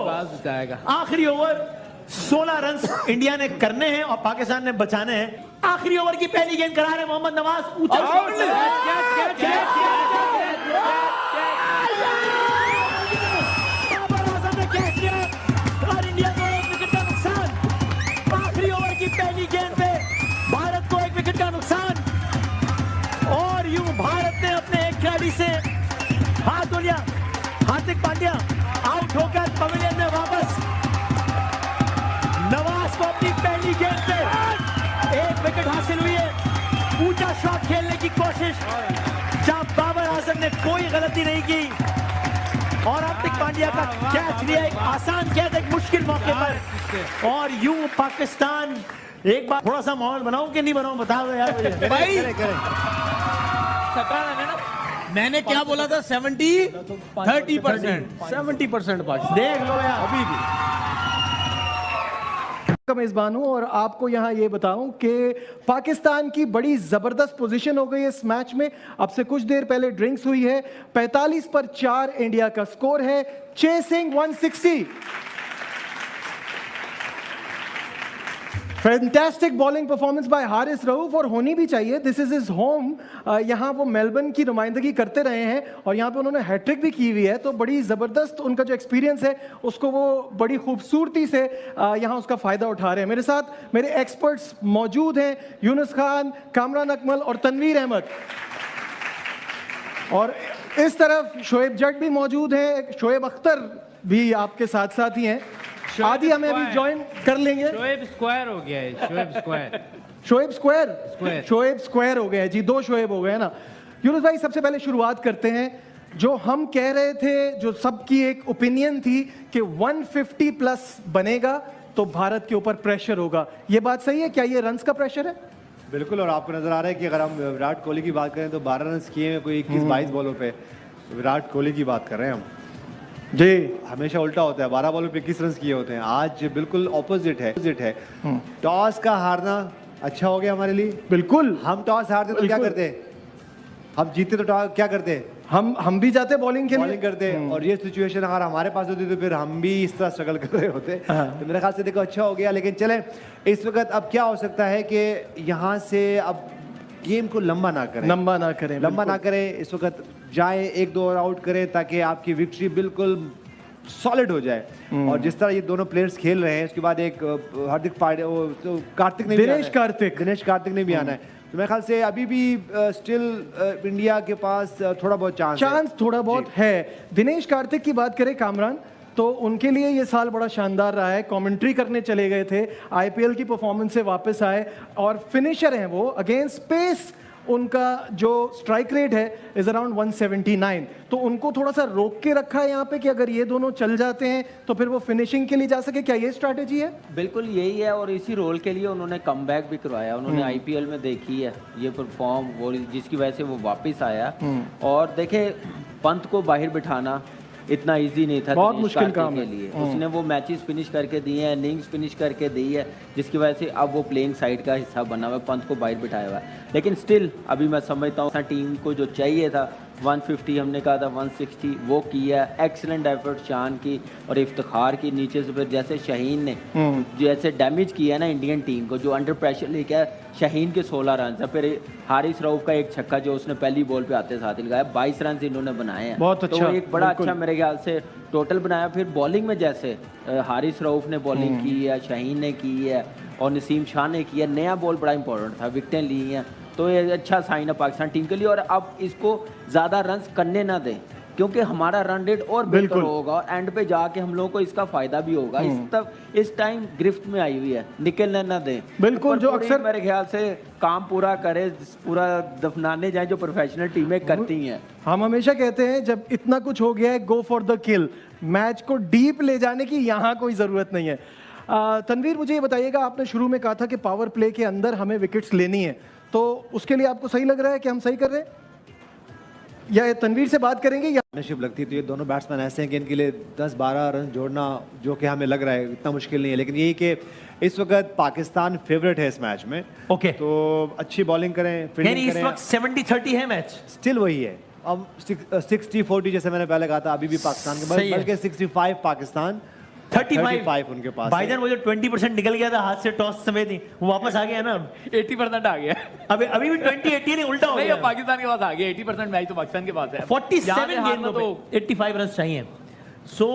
आखिरी over 16 run India ने करने हैं और पाकिस्तान ने बचाने हैं। आखिरी ओवर की पहली गेंद करा रहे मोहम्मद नवाज, ऊंचा और इंडिया को 1 विकेट का नुकसान। आखिरी ओवर की पहली गेंद पे भारत को 1 विकेट का नुकसान और यूं भारत ने अपने एक खिलाड़ी से हाथ धो लिया। हार्दिक पांड्या आउट होकर पवेलियन में वापस। नवाज को अपनी पहली गेंद पे 1 विकेट हासिल हुई है। ऊंचा शॉट खेलने की कोशिश जहां बाबर आजम ने कोई गलती नहीं की और हार्दिक पांड्या का कैच लिया, एक आसान कैच एक मुश्किल मौके पर। और यूं पाकिस्तान, एक बार थोड़ा सा माहौल बनाऊं कि नहीं बनाऊं बताओ यार मुझे भाई। मैंने क्या बोला था? 30% 70% पाकिस्तान। देख लो यार अभी भी का मेजबान हूं और आपको यहां ये बताऊं कि पाकिस्तान की बड़ी जबरदस्त पोजीशन हो गई है इस मैच में। अब से कुछ देर पहले ड्रिंक्स हुई है। 45 पर 4 इंडिया का स्कोर है, chasing 160। Fantastic bowling performance by Haris Rauf और होनी भी चाहिए। This is his home. यहाँ वो मेलबर्न की नुमाइंदगी करते रहे हैं और यहाँ पे उन्होंने हैट्रिक भी की हुई है, तो बड़ी ज़बरदस्त उनका जो एक्सपीरियंस है उसको वो बड़ी खूबसूरती से यहाँ उसका फ़ायदा उठा रहे हैं। मेरे साथ मेरे एक्सपर्ट्स मौजूद हैं, यूनुस खान, कामरान अकमल और तनवीर अहमद। और इस तरफ शोएब जट भी मौजूद हैं, शोएब अख्तर भी आपके साथ साथ ही हैं। आदि हमें अभी ज्वाइन कर लेंगे। शोएब स्क्वायर हो गया है, Shoaib square. Shoaib square, Shoaib square हो गए हैं जी, 2 शोएब हो गए हैं ना। यूनुस भाई सबसे पहले शुरुआत करते हैं। जो हम कह रहे थे, जो सबकी एक ओपिनियन थी कि 150 प्लस बनेगा तो भारत के ऊपर प्रेशर होगा, ये बात सही है? क्या ये रन्स का प्रेशर है? बिल्कुल। और आपको नजर आ रहा है कि अगर हम विराट कोहली की बात करें तो 12 रन किए हैं कोई 21-22 बॉलों पे। विराट कोहली की बात कर रहे हैं हम जी। हमेशा उल्टा होता है, 12 बॉलों पे 21 रन किए होते हैं। आज बिल्कुल ऑपोजिट है। टॉस का हारना अच्छा हो गया हमारे लिए। बिल्कुल। हम टॉस हारते तो क्या करते? हम जीते तो क्या करते? हम भी जाते बॉलिंग करते। और ये सिचुएशन अगर हमारे पास होती तो फिर हम भी इस तरह स्ट्रगल कर रहे होते। तो मेरे ख्याल से देखो अच्छा हो गया। लेकिन चले इस वक्त अब क्या हो सकता है कि यहाँ से अब गेम को लंबा ना करें। इस वक्त जाए 1-2 और आउट करें ताकि आपकी विक्ट्री बिल्कुल सॉलिड हो जाए। और जिस तरह ये दोनों प्लेयर्स खेल रहे हैं, उसके बाद एक हार्दिक पांड्या, दिनेश कार्तिक ने भी आना है। तो मेरे ख्याल से अभी भी स्टिल इंडिया के पास थोड़ा बहुत चांस है। दिनेश कार्तिक की बात करें कामरान, तो उनके लिए ये साल बड़ा शानदार रहा है। कमेंट्री करने चले गए थे, आईपीएल की परफॉर्मेंस से वापस आए और फिनिशर हैं वो। अगेंस्ट पेस उनका जो स्ट्राइक रेट है इज अराउंड 179, तो उनको थोड़ा सा रोक के रखा है यहाँ पे कि अगर ये दोनों चल जाते हैं तो फिर वो फिनिशिंग के लिए जा सके। क्या ये स्ट्रैटेजी है? बिल्कुल यही है और इसी रोल के लिए उन्होंने कमबैक भी करवाया। उन्होंने आईपीएल में देखी है ये परफॉर्म, वो जिसकी वजह से वो वापस आया। और देखे पंत को बाहर बिठाना इतना इजी नहीं था, बहुत मुश्किल काम के लिए। उसने वो मैचेस फिनिश करके दिए हैं, इनिंग्स फिनिश करके दी है, जिसकी वजह से अब वो प्लेइंग साइड का हिस्सा बना हुआ है, पंत को बाहर बिठाया हुआ है। लेकिन स्टिल अभी मैं समझता हूँ टीम को जो चाहिए था 150, हमने कहा था 160, वो किया। एक्सीलेंट एफर्ट शान की और इफ्तिखार की। नीचे से फिर जैसे शाहीन ने जैसे डैमेज किया ना इंडियन टीम को, जो अंडर प्रेशर लेके आया, शाहीन के 16 रन है, फिर हारिस रऊफ का एक छक्का जो उसने पहली बॉल पे आते साथ ही लगाया, 22 रन इन्होंने बनाए हैं। बहुत अच्छा, तो एक बड़ा अच्छा मेरे ख्याल से टोटल बनाया। फिर बॉलिंग में जैसे हारिस रऊफ ने बॉलिंग की है, शाहीन ने की है और नसीम शाह ने किया। नया बॉल बड़ा इंपॉर्टेंट था, विकटें ली हैं, तो ये अच्छा साइन है पाकिस्तान टीम के लिए। और अब इसको ज़्यादा रन्स करने ना दें क्योंकि हमारा रन रेट और बेहतर होगा और एंड पे जाके हम लोगों को इसका फायदा भी होगा। इस टाइम गिरफ्त में आई हुई है, निकलने ना दें। बिल्कुल, जो अक्सर मेरे ख्याल से काम पूरा करे, पूरा दफनाने जाए जो प्रोफेशनल टीमें करती हैं। हम हमेशा कहते हैं जब इतना कुछ हो गया है, go for the kill. Match को डीप ले जाने की यहाँ कोई ज़रूरत नहीं है। तनवीर, मुझे ये बताइएगा, आपने शुरू में कहा था कि पावर प्ले के अंदर हमें विकेट्स लेनी है, तो उसके लिए आपको सही लग रहा है कि हम सही कर रहे हैं, या तनवीर से बात करेंगे? या पार्टनरशिप लगती है तो ये दोनों बैट्समैन ऐसे हैं कि इनके लिए 10-12 रन जोड़ना, जो कि हमें लग रहा है इतना मुश्किल नहीं है। लेकिन यही कि इस वक्त पाकिस्तान फेवरेट है इस मैच में। ओके, तो अच्छी बॉलिंग करें, फील्डिंग करें। इस वक्त 70-30 है मैच, स्टिल वही है। अब 60-40 जैसे मैंने पहले कहा था, अभी भी पाकिस्तान के, बल्कि 65 पाकिस्तान 35 उनके पास है। भाईजान वो जो 20% निकल गया था हाथ से टॉस समेत ही, वो वापस आ गया ना अब? 80% आ गया अभी भी 20-80 नहीं, उल्टा हो नहीं, गया। अब पाकिस्तान के पास आ गया 80% मैच तो पाकिस्तान के पास है 47 यहाँ से गेंदों हारना पे 85 रन चाहिए। सो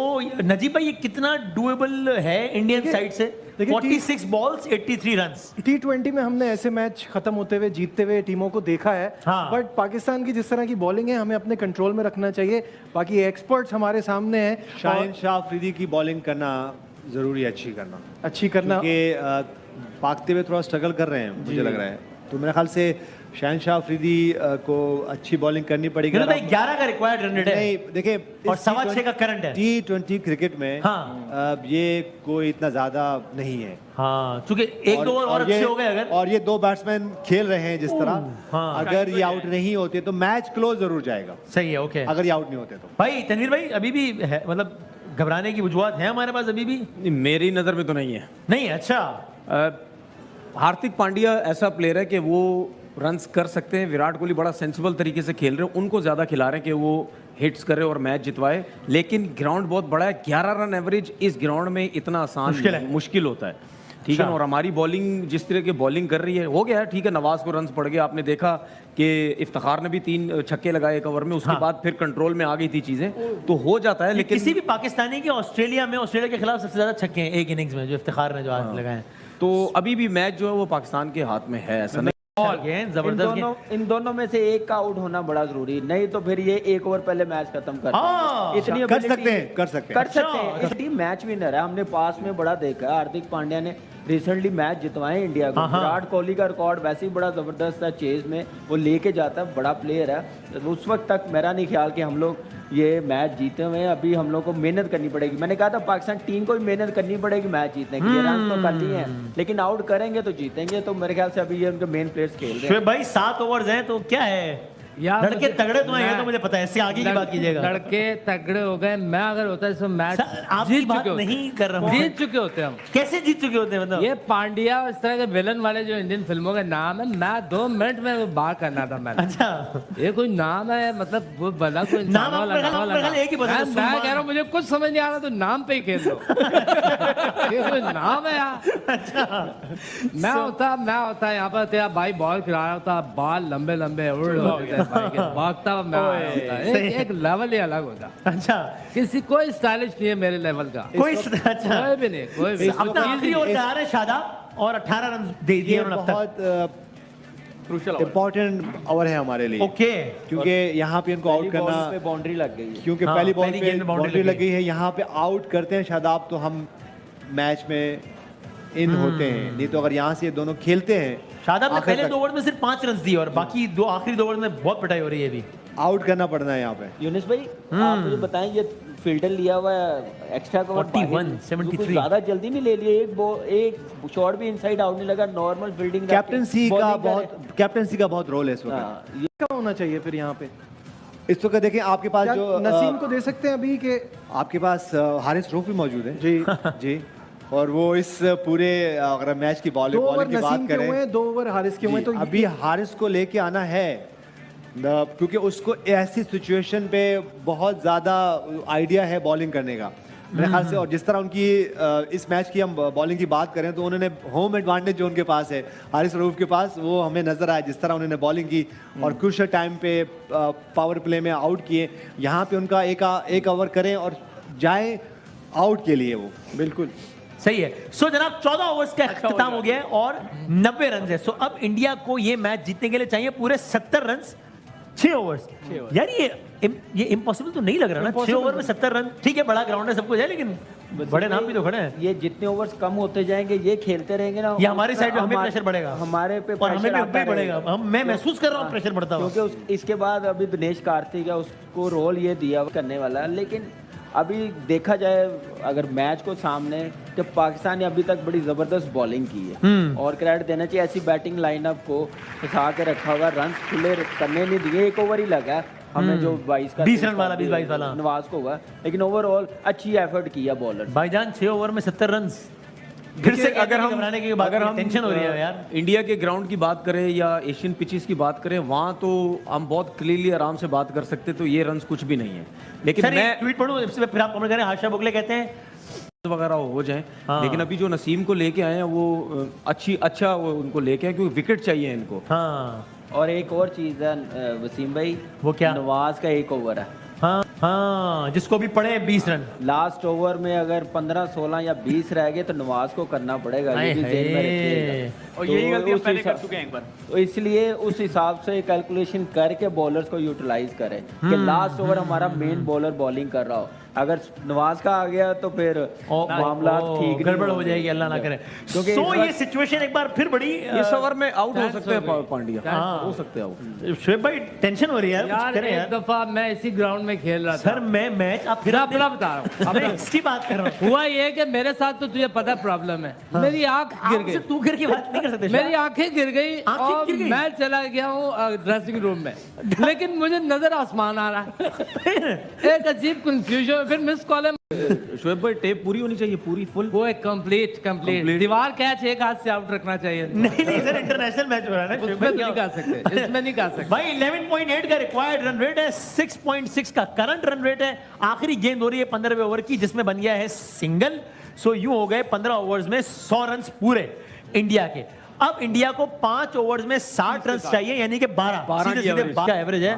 नजीब भाई, ये कितना डुएबल है इंडियन साइड से? देखिए, 46 बॉल्स 83 रन्स। T20 में हमने ऐसे मैच खत्म होते हुए जीतते हुए टीमों को देखा है, हाँ। बट पाकिस्तान की जिस तरह की बॉलिंग है हमें अपने कंट्रोल में रखना चाहिए। बाकी एक्सपर्ट्स हमारे सामने हैं, शाहिन शाह अफरीदी की बॉलिंग करना जरूरी है, अच्छी करना, अच्छी करना। क्योंकि भागते हुए थोड़ा स्ट्रगल कर रहे हैं मुझे लग रहा है, तो मेरे ख्याल से शाहिन शाह अफरीदी को अच्छी बॉलिंग करनी पड़ेगी। भाई 11 का रिक्वायर्ड रन रेट है नहीं, देखिए और 6.25 का करंट है। T20 क्रिकेट में हाँ। ये कोई इतना ज्यादा नहीं है। हाँ, चूंकि एक दो और अच्छे हो गए अगर, और ये दो बैट्समैन खेल रहे हैं जिस तरह, हाँ। अगर ये आउट नहीं होते तो मैच क्लोज जरूर जाएगा, सही है। ओके अगर ये आउट नहीं होते तो। भाई तनवीर भाई, अभी भी है मतलब घबराने की वजूहत है हमारे पास अभी भी? नहीं, मेरी नज़र में तो नहीं है। नहीं, अच्छा। हार्दिक पांड्या ऐसा प्लेयर है कि वो रन्स कर सकते हैं। विराट कोहली बड़ा सेंसिबल तरीके से खेल रहे हैं, उनको ज़्यादा खिला रहे हैं कि वो हिट्स करे और मैच जितवाए, लेकिन ग्राउंड बहुत बड़ा है। 11 रन एवरेज इस ग्राउंड में इतना आसान मुश्किल होता है, ठीक है ना। और हमारी बॉलिंग जिस तरह की बॉलिंग कर रही है, हो गया ठीक है, नवाज को रन्स पड़ गए। आपने देखा कि इफ्तिखार ने भी 3 छक्के लगाए एक ओवर में, उसके बाद फिर कंट्रोल में आ गई थी चीज़ें, तो हो जाता है। लेकिन किसी भी पाकिस्तानी के ऑस्ट्रेलिया के खिलाफ सबसे ज्यादा छक्के हैं एक इनिंग्स में, जो इफ्तिखार ने जो आज लगाए हैं। तो अभी भी मैच जो है वो पाकिस्तान के हाथ में है, ऐसा नहीं। जबरदस्त इन दोनों में से एक का आउट होना बड़ा जरूरी, नहीं तो फिर ये एक ओवर पहले मैच खत्म कर हाँ, इतनी कर ability- सकते हैं, कर सकते हैं। कर सकते हैं। इस टीम मैच विनर है, हमने पास में बड़ा देखा है। हार्दिक पांड्या ने रिसेंटली मैच जितवाए इंडिया को। विराट कोहली का रिकॉर्ड वैसे ही बड़ा जबरदस्त है, चेज में वो लेके जाता है, बड़ा प्लेयर है। तो उस वक्त तक मेरा नहीं ख्याल कि हम लोग ये मैच जीते हुए हैं। अभी हम लोग को मेहनत करनी पड़ेगी। मैंने कहा था पाकिस्तान टीम को भी मेहनत करनी पड़ेगी मैच जीतने के लिए। रन तो कर लिए हैं, लेकिन आउट करेंगे तो जीतेंगे। तो मेरे ख्याल से अभी ये उनके मेन प्लेयर्स खेल रहे हैं। भाई 7 ओवर्स हैं तो क्या है यार, लड़के तगड़े तो हैं, ये तो मुझे पता है। इससे आगे की बात कीजिएगा। लड़के तगड़े हो गए। मैं अगर होता है मैच आपकी जीत बात चुके होते, नहीं कर रहा हूँ। जीत चुके होते हम। कैसे जीत चुके होते हैं मतलब? ये पांड्या इस तरह के विलन वाले जो इंडियन फिल्मों के नाम है, मैं 2 मिनट में वो बात करना था मैंने। अच्छा, ये कोई नाम है, मतलब वो भला कोई इंसान नाम वाला आपका नाम वाला नाम नाम। एक ही बता दो, मैं सुलेमान। कह रहा हूँ मुझे कुछ समझ नहीं आ रहा, तो नाम पे ही खेल लो। ये कोई नाम है यार। मैं होता यहाँ पर तेरा भाई बॉल खिला रहा होता, बाल लंबे लंबे उड़ होते थे भाई के, भागता हुआ मैं आया होता। एक लेवल ही अलग होता। अच्छा, किसी कोई स्टाइलिश नहीं है मेरे लेवल का, कोई अच्छा कोई भी नहीं, कोई भी। अपना आखिरी ओवर जा रहे हैं शादाब, और 18 रन दे दिए ये उन्होंने अब तक। बहुत क्रूशल इम्पोर्टेंट ओवर है हमारे लिए, ओके, क्योंकि यहाँ पे इनको आउट करना, पे बाउंड्री लग गई है। क्योंकि हाँ, पहली बॉल पहली पे गेंद में boundary बाउंड्री लग लग गई है। यहाँ पे आउट करते हैं शादाब तो हम मैच में इन होते हैं, नहीं तो अगर यहाँ से ये दोनों खेलते हैं, शादाब ने आखिर पहले तक 2 ओवर में सिर्फ 5 रन दिए और बाकी आखिरी 2 ओवर में बहुत पिटाई हो रही है अभी। आउट करना पड़ना है यहाँ पे। यूनिस भाई, आप मुझे बताएं, ये फील्डर लिया हुआ है एक्स्ट्रा कवर 41, 73 ज्यादा जल्दी नहीं ले लिए। एक शॉट भी इनसाइड आउट नहीं लगा, नॉर्मल फील्डिंग। कैप्टनसी का बहुत रोल है इस वक्त। क्या होना चाहिए फिर यहाँ पे? इस वक्त देखें आपके पास क्या जो नसीम को दे सकते हैं अभी के? आपके पास हारिस रऊफ भी मौजूद है जी जी, और वो इस पूरे अगर मैच की 2 बॉलिंग ओवर की बात नसीम के हुए करें, हैं, 2 ओवर हारिस के हुए हैं, जी, तो अभी हारिस को लेके आना है, क्योंकि उसको ऐसी सिचुएशन पे बहुत ज़्यादा आइडिया है बॉलिंग करने का मेरे ख्याल से। और जिस तरह उनकी इस मैच की हम बॉलिंग की बात करें तो उन्होंने होम एडवांटेज जो उनके पास है हारिस रऊफ के पास, वो हमें नजर आया जिस तरह उन्होंने बॉलिंग की और क्रूशियल टाइम पे पावर प्ले में आउट किए। यहाँ पे उनका एक ओवर करें और जाएं आउट के लिए, वो बिल्कुल सही है। सो जनाब 14 ओवर्स का अख्ताम हो गया है और 90 रन है। सो अब इंडिया को ये मैच जीतने के लिए चाहिए पूरे 70 रन 6 ओवर्स। यार ये इम्पॉसिबल तो नहीं लग रहा ना, 6 ओवर में 70 रन। ठीक है, बड़ा ग्राउंड है, सब कुछ है, लेकिन बड़े नाम भी तो खड़े हैं। ये जितने ओवर्स कम होते जाएंगे, ये खेलते रहेंगे ना, ये हमारी साइड पे हमें प्रेशर बढ़ेगा, हमारे पे और हमें pressure भी आता बढ़ेगा। रहेगा। मैं महसूस कर रहा हूँ प्रेशर बढ़ता हुआ। क्योंकि इसके बाद अभी दिनेश कार्तिक है, उसको रोल ये दिया करने वाला है। लेकिन अभी देखा जाए अगर मैच को सामने, तो पाकिस्तान ने अभी तक बड़ी जबरदस्त बॉलिंग की है और क्रेडिट देना चाहिए ऐसी बैटिंग लाइनअप को फंसा के रखा हुआ, रन खुले करने नहीं दिए। एक ओवर ही लगा है हमें जो 22 का 20 रन वाला 20-22 वाला नवाज को हुआ, लेकिन ओवरऑल अच्छी एफर्ट किया बॉलर। भाईजान 6 ओवर में 70 रन, फिर से अगर हम टेंशन हो रही है यार। इंडिया के ग्राउंड की बात करें या एशियन पिचेस की बात करें, वहां तो हम बहुत क्लियरली आराम से बात कर सकते, तो ये रन्स कुछ भी नहीं है। लेकिन सर मैं ट्वीट पढ़ूं, इससे फिर आप कमेंट करें। हाशा बुगले कहते हैं वगैरह हो जाएं, लेकिन अभी जो नसीम को लेके आए हैं वो अच्छा वो उनको लेके आए क्योंकि विकेट चाहिए इनको। हाँ और एक और चीज़ है वसीम भाई, वो क्या? नवाज का एक ओवर है, हाँ हाँ, जिसको भी पड़े 20 रन। लास्ट ओवर में अगर 15, 16 या 20 रह गए तो नवाज को करना पड़ेगा, ये भी जेल में रखिएगा। और यही तो गलती हम उस पहले कर हिसाब- चुके हैं एक बार। तो इसलिए उस हिसाब से कैलकुलेशन करके बॉलर्स को यूटिलाइज करें कि लास्ट ओवर हमारा मेन बॉलर बॉलिंग कर रहा हो। अगर नवाज का आ गया तो फिर मामला ठीक नहीं गड़बड़ हो होंगे। जाएगी, अल्लाह ना करे। क्योंकि सो इस ये वक्त- सिचुएशन एक बार फिर बड़ी इस ओवर में आउट हो सकते हैं पांड्या, हाँ। हो सकते हैं आउट। शोएब भाई टेंशन हो रही है यार, यार कुछ करें एक यार। दफा मैं इसी ग्राउंड में खेल रहा था। सर मैं मैच आप फिर अपना बता रहा हूँ मैं इसकी बात कर रहा हूँ। हुआ ये कि मेरे साथ तो तुझे पता प्रॉब्लम है, मेरी आंख गिर आपसे गई, तू गिर की बात नहीं कर सकते मेरी आंखें गिर गई आंखें और गिर गई? मैं चला गया हूँ ड्रेसिंग रूम में, लेकिन मुझे नजर आसमान आ रहा है। एक अजीब कंफ्यूजन, फिर मिस कॉल है। शोएब भाई टेप पूरी होनी चाहिए, पूरी फुल। वो एक कंप्लीट दीवार कैच एक हाथ से आउट रखना चाहिए। नहीं नहीं सर, इंटरनेशनल मैच हो रहा है ना शोएब उसमें भाई, तो क्या नहीं कर सकते, इसमें नहीं कर सकते। भाई 11.8 का रिक्वायर्ड रन रेट है, 6.6 का करंट रन रेट है। आखिरी गेंद हो रही है 15वें ओवर की जिसमें बन गया है सिंगल। सो यूं हो गए 15 ओवर्स में 100 रन पूरे इंडिया के। अब इंडिया को 5 ओवर्स में 60 रन चाहिए, यानी कि 12 12 की average। का एवरेज है।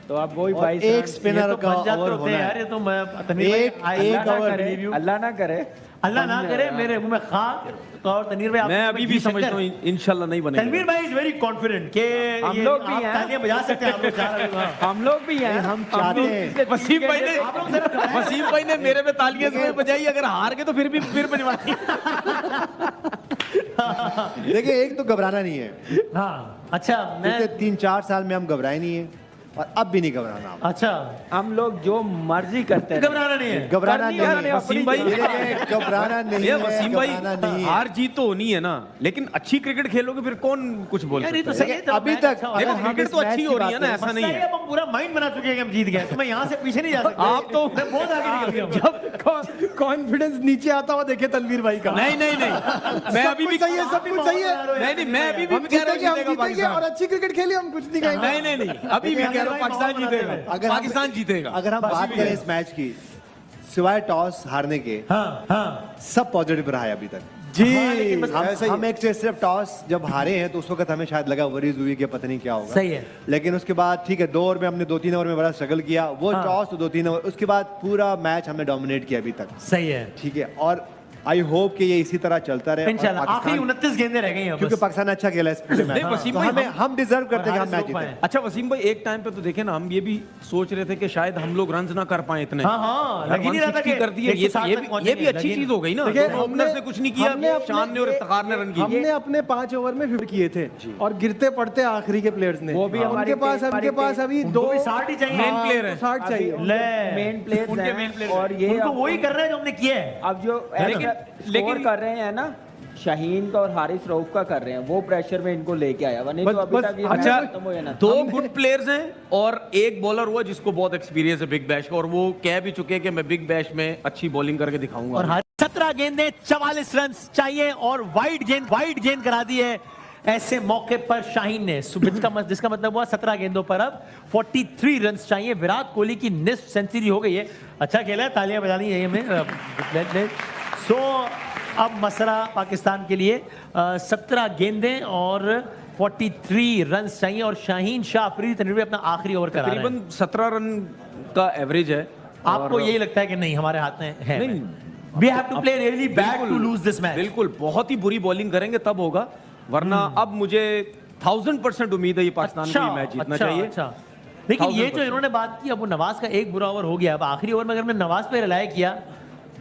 तो अब वही और 22 एक रन। स्पिनर ये तो का बन जाते ओवर होते होना हैं यार, है। ये तो मैं तनवीर भाई, एक अल्लाह ना ओवर करे, रिव्यू। अल्लाह ना करे। अल्लाह ना करे मेरे मुंह में खाक। और तनवीर भाई, मैं आप अभी भी समझता हूँ इंशाल्लाह नहीं बनेगा। तनवीर भाई इज वेरी कॉन्फिडेंट कि हम ये लोग भी आप हैं। तालियां बजा सकते हैं, आप लोग चार लोग, हाँ। हम लोग भी हैं, हम चाहते हैं वसीम भाई ने आप लोग जरा वसीम भाई ने मेरे पे तालियां इसलिए बजाई, अगर हार गए तो फिर बजवानी। देखिए एक तो घबराना नहीं है, हाँ अच्छा मैं पिछले 3-4 साल में हम घबराए नहीं है और अब भी नहीं घबराना। अच्छा हम लोग जो मर्जी करते हैं। घबराना नहीं है। घबराना करनी नहीं है, है वसीम भाई घबराना नहीं ये है, वसीम भाई घबराना नहीं है। हार जीत तो होनी है ना, लेकिन अच्छी क्रिकेट खेलोगे फिर कौन कुछ बोल यार ये तो सकता सही है। है, तो अभी मैच तक अच्छा हो रहा देखो है। अगर हम क्रिकेट इस तो मैच अच्छी की हो रही बात है ना, करें, ऐसा मसला नहीं ये है। अब हम पूरा माइंड बना चुके हैं कि हम जीत गए, तो मैं यहाँ से पीछे नहीं जा सकता। आप तो मैं बहुत आगे निकल गया हूँ। जब कॉन्फिडेंस नीचे आता हुआ देखे तनवीर भाई का। नहीं मैं अभी भी सही है, सब कुछ सही है। नहीं मैं अभी भी हम कह रहा जीतेंगे, हूँ हम जीतेगा जीतेंगे और पाकिस्तान। अच्छी क्रिकेट खेली, हम कुछ नहीं कहेंगे। नहीं अभी भी कह रहा हूँ पाकिस्तान जीतेगा, अगर हम- पाकिस्तान जीतेगा। अगर हम बात करें इस मैच की, सिवाय टॉस हारने के हाँ हाँ सब पॉजिटिव रहा है अभी तक। जी, लेकिन बस हम एक से सिर्फ टॉस जब हारे हैं तो उस वक्त हमें शायद लगा वरीज हुई कि पता नहीं क्या होगा। सही है। लेकिन उसके बाद ठीक है, 2 ओवर में हमने 2-3 ओवर में बड़ा स्ट्रगल किया, वो टॉस तो 2-3 ओवर, उसके बाद पूरा मैच हमने डोमिनेट किया अभी तक। सही है ठीक है, और आई होप कि ये इसी तरह चलता रहे। और इंशाल्लाह। आखिरी पाकिस्तान- 29 गेंदें रह गई हैं क्योंकि बस। पाकिस्तान अच्छा खेला इस पूरे मैच नहीं, में, वसीम तो भाई, हम डिजर्व करते हैं कि हम हारिस मैच रोक जीते। पाए। अच्छा वसीम भाई एक टाइम पे तो देखे ना, हम ये भी सोच रहे थे कि शायद हम लोग रन ना कर पाए इतने। हाँ, हाँ, लग ही नहीं रहा था 160 कि कर दिए, 160 तक ये पहुंचेंगे, भी अच्छी लग ही चीज हो गई ना। देखिए, दोनों ओपनर्स ने कुछ नहीं किया, हमने अपने- शान ने और इफ्तिखार ने रन किए। हमने अपने 5 ओवर में 50 किए थे और गिरते पड़ते आखिरी के प्लेयर्स ने। वो भी हमारी उनके पास अभी उनको 2 भी 60 ही चाहिए। मेन प्लेयर है। 60 चाहिए। ले मेन प्लेयर्स उनके हैं, main players और ये उनको अब- वही कर रहे हैं जो हमने किया है। अब जो लेकिन- स्कोर कर रहे हैं ना, शाहीन का और हारिस रऊफ का कर रहे हैं, वो प्रेशर में इनको लेके आया हुआ, नहीं तो अभी तक ये मैच अच्छा खत्म हो जाना था। 2 गुड प्लेयर्स हैं और एक बॉलर हुआ जिसको बहुत एक्सपीरियंस है बिग बैश का, और वो कह भी चुके हैं कि मैं बिग बैश में अच्छी बॉलिंग करके दिखाऊंगा। और 17 गेंदें 44 रन चाहिए और वाइड गेंद करा दी है। ऐसे मौके पर शाहीन ने जिसका मतलब हुआ 17 गेंदों पर अब 43 रन चाहिए। विराट कोहली की निस्फ सेंचुरी हो गई है। अच्छा खेला है, तालियां बजानी है हमें। सो अब मसला पाकिस्तान के लिए 17 गेंदें और 43 रन चाहिए और शाहीन शाह अफरीदी तनवीर अपना आखिरी ओवर करा रहे हैं। तकरीबन 17 रन का एवरेज है। आपको यही लगता है कि नहीं हमारे हाथ में है? नहीं। We have to play really bad to lose this match. बिल्कुल बहुत ही बुरी बॉलिंग करेंगे तब होगा, वरना अब मुझे 1000% उम्मीद है ये पाकिस्तान को ये मैच जीतना चाहिए। अच्छा। लेकिन ये जो 1000% इन्होंने बात की, अब वो नवाज का एक बुरा ओवर हो गया, अब आखिरी ओवर में अगर मैंने नवाज पे रिलाय किया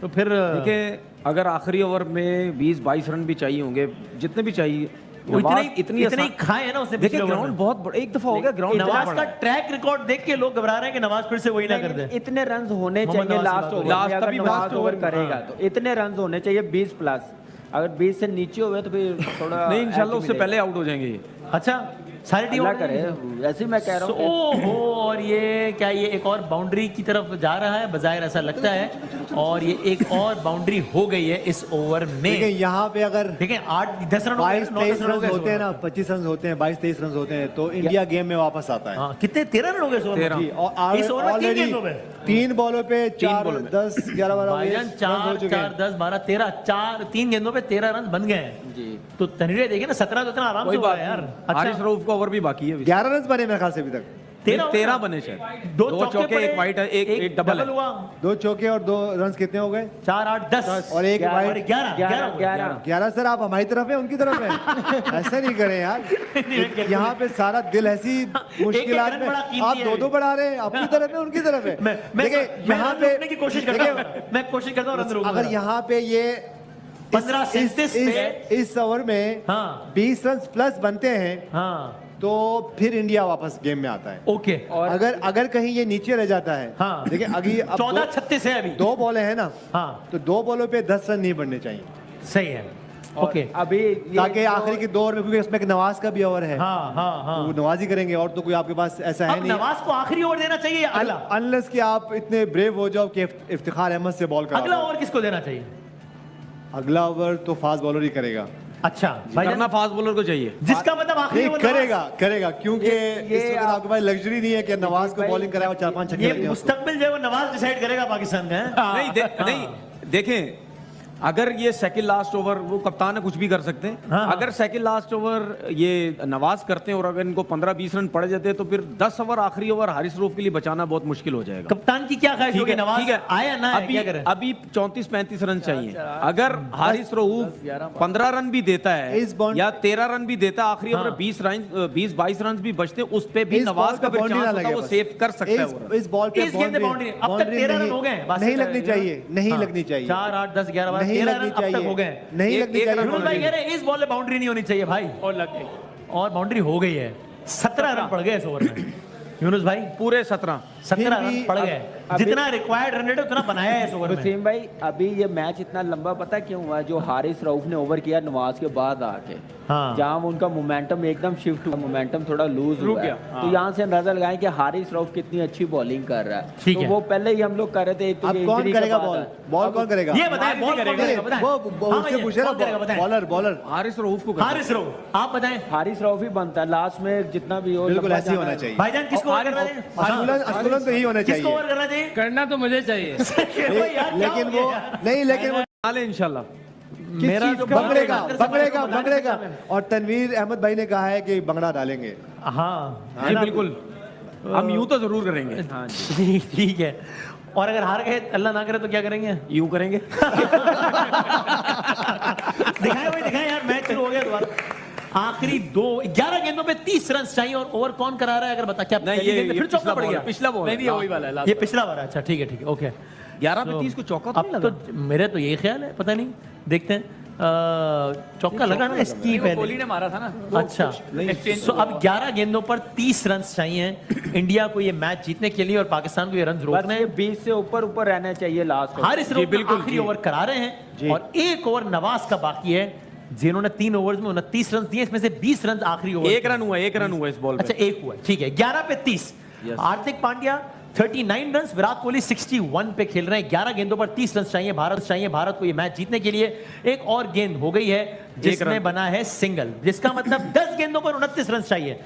तो फिर देखिए अगर आखिरी ओवर में 20-22 रन भी चाहिए होंगे, जितने भी चाहिए, वो नवाज इतने ही खाए हैं ना उसने देखिए पिछले ओवर ग्राउंड में। बहुत बड़ा, एक दफा हो गया ग्राउंड नवाज का ट्रैक रिकॉर्ड देख के लोग घबरा रहे हैं कि नवाज फिर से वही ना कर दे। इतने रन होने मोहम्मद चाहिए नवाज की लास्ट बात ओवर हो रही में, है। अगर तभी नवाज लास्ट ओवर ओवर करेगा तो इतने रन होने चाहिए 20+। अगर 20 से नीचे हुए तो फिर थोड़ा नहीं, इंशाल्लाह उससे पहले आउट हो जाएंगे ये। अच्छा सारी टीम अल्लाह करे, ऐसे ही मैं कह रहा हूँ। ओहो, और ये क्या, ये एक और बाउंड्री की तरफ जा रहा है, बजाय ऐसा लगता है, और ये एक और बाउंड्री हो गई है इस ओवर लेकिन में। यहाँ पे अगर देखें 8-10 रन हो गए, 22-23 9-10 रन हो रन गए होते हैं ना, 25 रन होते हैं, 22-23 रन होते हैं, तो इंडिया गेम में वापस आता है। हाँ, कितने 13 रन हो गए इस ओवर में? 13। जी, और इस ओवर में 3 ऑलरेडी गेंदों में 3 बॉलों पे 4 बॉलों में। 10 11 12 भाईजान रन हो 4 चुके 4 हैं। 10 12 13 4 3 गेंदों पे 13 रन बन गए हैं जी। तो तनवीर देखिए ना 17 तो इतना आराम से कोई हुआ बात है यार। नहीं, हारिस रऊफ का ओवर भी बाकी है अभी। 11 रन बने मेरे ख्याल से अभी तक। 13 बने शायद, 2 दो चौके एक वाइट एक डबल है। हुआ 2 चौके और 2 रन कितने हो गए? 4 8 10 और एक वाइट। 11 11 सर आप हमारी तरफ है उनकी तरफ है? ऐसा नहीं करें यार, यहाँ पे सारा दिल ऐसी मुश्किलात रन में बड़ा कीमती आप है। 2-2 बढ़ा रहे हैं, अपनी तरफ है उनकी तरफ है। देखिए यहाँ रन पे रोकने की कोशिश करता हूं मैं कोशिश करता हूं रन रोकने अगर की। यहाँ पे ये 15-37 पे इस ओवर में हाँ। 20 रन प्लस बनते हैं हाँ तो फिर इंडिया वापस गेम में आता है। ओके और अगर कहीं ये नीचे रह जाता है, हाँ। देखिए अभी अब 14-36 है अभी 2 बॉलें हैं ना, हाँ तो 2 बॉलों पे 10 रन नहीं बढ़ने चाहिए सही है और ओके अभी ये ताकि जो- आखिरी के 2 ओवर में, क्योंकि उसमें एक नवाज का भी ओवर है, हाँ हाँ तो हाँ वो नवाज ही करेंगे और तो कोई आपके पास ऐसा है अब नहीं। नवाज को आखिरी ओवर देना चाहिए या अगला अनलेस कि आप इतने ब्रेव हो जाओ कि इफ्तिखार अहमद से बॉल करा अगला दो। ओवर किसको देना चाहिए? अगला ओवर तो फास्ट बॉलर ही करेगा। अच्छा भाईजान, करना फास्ट बॉलर को चाहिए। जिसका मतलब आखिरी नहीं ओवर करेगा क्योंकि इस वक्त आप- आपके पास लग्जरी नहीं है कि नवाज को बॉलिंग कराए और 4-5 छक्के ये लग जाए उसको। मुस्तकबिल जो है वो नवाज डिसाइड करेगा पाकिस्तान में हैं? नहीं देखें, अगर ये सेकंड लास्ट ओवर, वो कप्तान है कुछ भी कर सकते हैं। हाँ, हाँ। अगर सेकंड लास्ट ओवर ये नवाज करते हैं और अगर इनको 15-20 रन पड़ जाते हैं तो फिर 10 ओवर आखिरी ओवर हारिस रऊफ के लिए बचाना बहुत मुश्किल हो जाएगा। कप्तान की क्या ख्वाहिश होगी? नवाज ठीक है, आया ना आया, अभी क्या करें? अभी 34-35 रन चाहिए। अगर हारिस रऊफ 15 रन भी देता है इस बॉल- या 13 रन भी देता है आखिरी ओवर, हाँ। 20-22 रन भी बचते, उस पे भी इस नवाज बॉल का पे फिर बाउंड्री चांस ना होता है, लगे वो बस। सेव कर सकता है वो। इस बॉल पे इस गेंद पे बाउंड्री अब तक 13 रन हो गए हैं, बस नहीं ऐसा लगनी है। चाहिए, नहीं लगनी चाहिए, 4 8 10 11 12 नहीं 13 लगनी रन अब तक चाहिए, हो गए हैं। नहीं एक- लगनी एक चाहिए। रन यूनुस भाई कह रहे हैं इस बॉल में बाउंड्री नहीं होनी चाहिए भाई, और बाउंड्री हो गई है। 17 रन पड़ गए इस ओवर में यूनुस भाई, पूरे 17 17 फिर रन भी पड़ गए। अभी- जितना रिक्वायर्ड रन रेट उतना बनाया है इस ओवर में। वसीम भाई अभी ये मैच इतना लंबा पता क्यों हुआ? जो हारिस रऊफ ने ओवर किया नवाज के बाद आके, हाँ। जहाँ उनका मोमेंटम एकदम शिफ्ट हुआ, मोमेंटम थोड़ा लूज हुआ है। तो यहाँ से अंदाजा लगाएं कि हारिस रऊफ कितनी अच्छी बॉलिंग कर रहा है। ठीक तो है। वो पहले ही हम लोग कर रहे थे, एक तो अब ये कौन injury के करेगा बाद बॉल? है। बॉल कौन करेगा? ये बताएं बॉल कौन करेगा बताएं। वो हाँ उससे भैया, पूछे ना, कौन करेगा बताएं। बॉलर हारिस रऊफ को करना है। हारिस रऊफ आप बताएं। हारिस रऊफ ही बनता है लास्ट में, जितना भी हो बिल्कुल लंबा ऐसे ही जाना होना है। चाहिए। भाईजान किसको ओवर करना चाहिए? अस्तुलन तो यही होना किसको चाहिए, ओवर करना चाहिए? करना तो मुझे चाहिए। भाई यार, क्या लेकिन हो वो गया यार? नहीं, लेकिन वो नाले इंशाल्लाह। मेरा जो बगड़ेगा और तनवीर अहमद भाई ने कहा है कि बंगड़ा डालेंगे। हाँ जी बिल्कुल, हम यूं तो जरूर करेंगे। हाँ जी। ठीक है। और अगर हार गए अल्लाह ना करे तो क्या करेंगे? यूं करेंगे। दिखाएं यार, मैच शुरू हो गया दोबारा। आखिरी 11 गेंदों पे 30 रन चाहिए और ओवर कौन करा रहा है अगर बता? क्या नहीं, पहली ये गेंद पे फिर चौका पड़ गया? पिछला बॉल नहीं, ये वही वाला है। ये पिछला वाला, अच्छा ठीक है ओके। 11 पे 30 को चौका तो नहीं अब लगा? तो मेरे तो यही ख्याल है, पता नहीं, देखते हैं। चौका लगा ना इसकी कोहली पहले। ने मारा था ना। अच्छा, तो अब 11 गेंदों पर 30 रन चाहिए इंडिया को ये मैच जीतने के लिए और पाकिस्तान को ये रन बस रोकने ये 20 से ऊपर ऊपर रहना चाहिए लास्ट। हारिस रऊफ आखिरी ओवर करा रहे हैं और एक ओवर नवाज का बाकी है, जिन्होंने 3 ओवर्स में 29 रन दिए, इसमें से 20 रन आखिरी ओवर। एक रन हुआ इस बॉल अच्छा पे। एक हुआ, ठीक है। 11 पे 30। हार्दिक पांड्या 39 रन, विराट कोहली 61 पे खेल रहे हैं। 11 गेंदों पर 30 रन चाहिए भारत को ये मैच जीतने के लिए। एक और गेंद हो गई है जिसमें बना है सिंगल, जिसका मतलब 10 गेंदों पर 29 रन चाहिए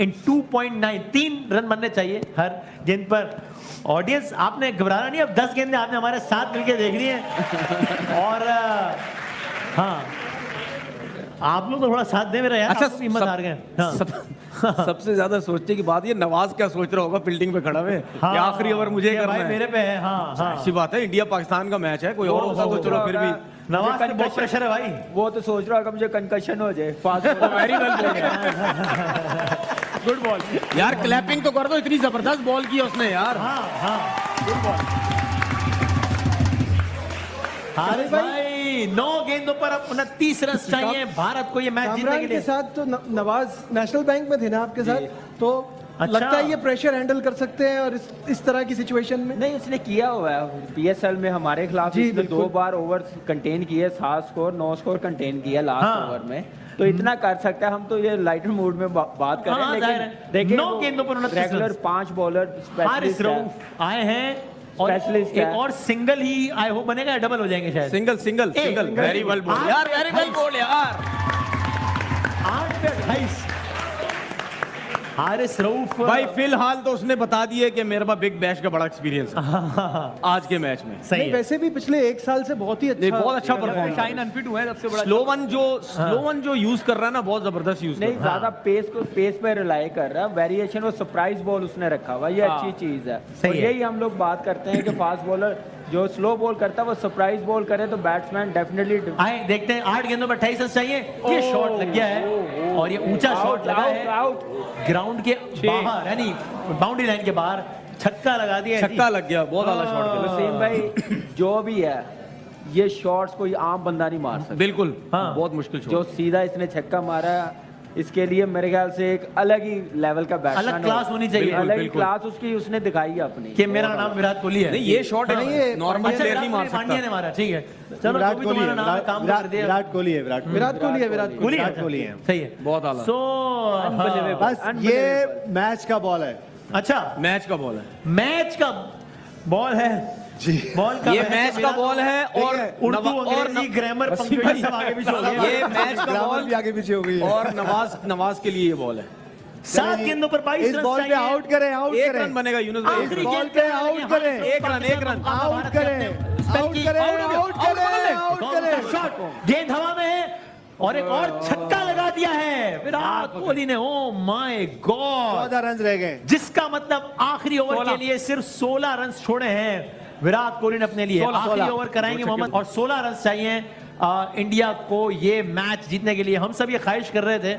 इन 2.9, 3 रन बनने चाहिए हर गेंद पर। ऑडियंस आपने घबराना नहीं, अब 10 गेंदें आपने हमारे साथ मिलकर देख रही हैं और हाँ आप लोग तो थोड़ा साथ दे मेरा यार। अच्छा, आप हिम्मत हार गए। हाँ। सबसे ज्यादा सोचने की बात ये, नवाज क्या सोच रहा होगा फील्डिंग पे खड़ा है? हाँ, ये आखिरी ओवर मुझे ये करना भाई है। मेरे पे है। हाँ हाँ अच्छी बात है, इंडिया पाकिस्तान का मैच है, कोई और होता तो चलो फिर भी। नवाज पे बहुत प्रेशर है भाई। वो तो सोच रहा होगा मुझे कंकशन हो जाए। Fast very well good ball यार, क्लैपिंग तो कर दो, इतनी जबरदस्त बॉल की है उसने यार। हाँ हाँ गुड बॉल। हारिस भाई 9 गेंदों पर अब 29 रन चाहिए भारत को ये मैच जीतने कामरान के के लिए। साथ तो नवाज नेशनल बैंक में थे ना आपके साथ, तो अच्छा। लगता है ये प्रेशर हैंडल कर सकते हैं और इस तरह की सिचुएशन में। नहीं, उसने किया हुआ है पीएसएल में हमारे खिलाफ। जी, इसने 2 बिल्कुल। बार ओवर कंटेन किए, 7 स्कोर 9 स्कोर कंटेन किया लास्ट हाँ। ओवर में, तो इतना कर सकता है। हम तो ये लाइटर मूड में बात कर रहे हाँ, हैं, जाहिर लेकिन है। देखिए 9 गेंदों पर 29 regular run. 5 bowler Haris specialist है। रऊफ आए हैं और Specialist एक है। और सिंगल ही आई होप बनेगा या डबल हो जाएंगे शायद। सिंगल वेरी वेल बॉल यार, वेरी वेल बॉल यार। 8 पे 28 हारिस रऊफ भाई फिलहाल तो उसने बता दिया कि मेरे पास बिग बैश का बड़ा एक्सपीरियंस है आज के मैच में। सही नहीं, है। वैसे भी पिछले एक साल से बहुत ही नहीं, अच्छा बहुत अच्छा परफॉर्म शाइन अनफिट हुआ है सबसे बड़ा। स्लो वन जो यूज कर रहा है ना, बहुत जबरदस्त यूज कर नहीं रहा है। ज्यादा पेस पे रिलाई कर रहा है, वेरिएशन और सरप्राइज बॉल उसने रखा हुआ, ये अच्छी चीज है। सही और है। यही हम लोग बात करते हैं कि फास्ट बॉलर जो स्लो बॉल करता है वो सरप्राइज बॉल करे तो बैट्समैन डेफिनेटली आए देखते हैं 8 गेंदों पर 28 रन चाहिए। ये शॉट लग गया है और ये ऊंचा शॉट लगा है आउट ग्राउंड के बाहर, यानी बाउंड्री लाइन के बाहर छक्का लगा दिया है। छक्का लग गया, बहुत आला शॉट खेला। वसीम भाई जो भी है ये शॉट्स कोई आम बंदा नहीं मार सकता। बिल्कुल, हाँ। बहुत मुश्किल जो शॉट। सीधा इसने छक्का मारा है, इसके लिए मेरे ख्याल से एक अलग ही लेवल का बैट्समैन अलग क्लास होनी चाहिए। अलग ही बिल्कुल। क्लास उसकी उसने दिखाई है अपनी कि मेरा नाम विराट कोहली है। नहीं, ये शॉट नहीं, ये नॉर्मल अच्छा, प्लेयर नहीं मार पांड्या सकता। ने मारा, ठीक है। चलो विराट जो भी कोहली है, तुम्हारा नाम काम कर दिया। विराट कोहली है, विराट कोहली। विराट कोहली है, विराट कोहली। कोहली विराट कोहली है। सही है। बहुत आला। सो बस ये मैच का बॉल है अच्छा मैच का बॉल है, मैच का बॉल है जी। बॉल का ये मैच का बॉल है और उर्दू अंग्रेजी ग्रामर पंक्चुएशन सब आगे पीछे हो गया। ये मैच का ग्रामर बॉल भी आगे पीछे हो गई है। और नवाज के लिए ये बॉल है। 7 गेंदों पर 22 इस रन बॉल पे चाहिए। आउट करें, आउट एक करें, रन बनेगा यूनुस भाई। आखिरी इस बॉल गेंद पे पे आउट यहाँ करें, एक रन, एक रन। आउट करें, आउट करें, आउट करें, आउट करें। शॉट गेंद हवा में है और एक और छक्का लगा दिया है विराट कोहली ने। ओ माय गॉड, 14 रन रह गए। जिसका मतलब आखिरी ओवर के लिए सिर्फ 16 रन छोड़े हैं विराट कोहली ने अपने लिए। आखिरी ओवर कराएंगे मोहम्मद और 16 रन चाहिए इंडिया को ये मैच जीतने के लिए। हम सब ये ख्वाहिश कर रहे थे,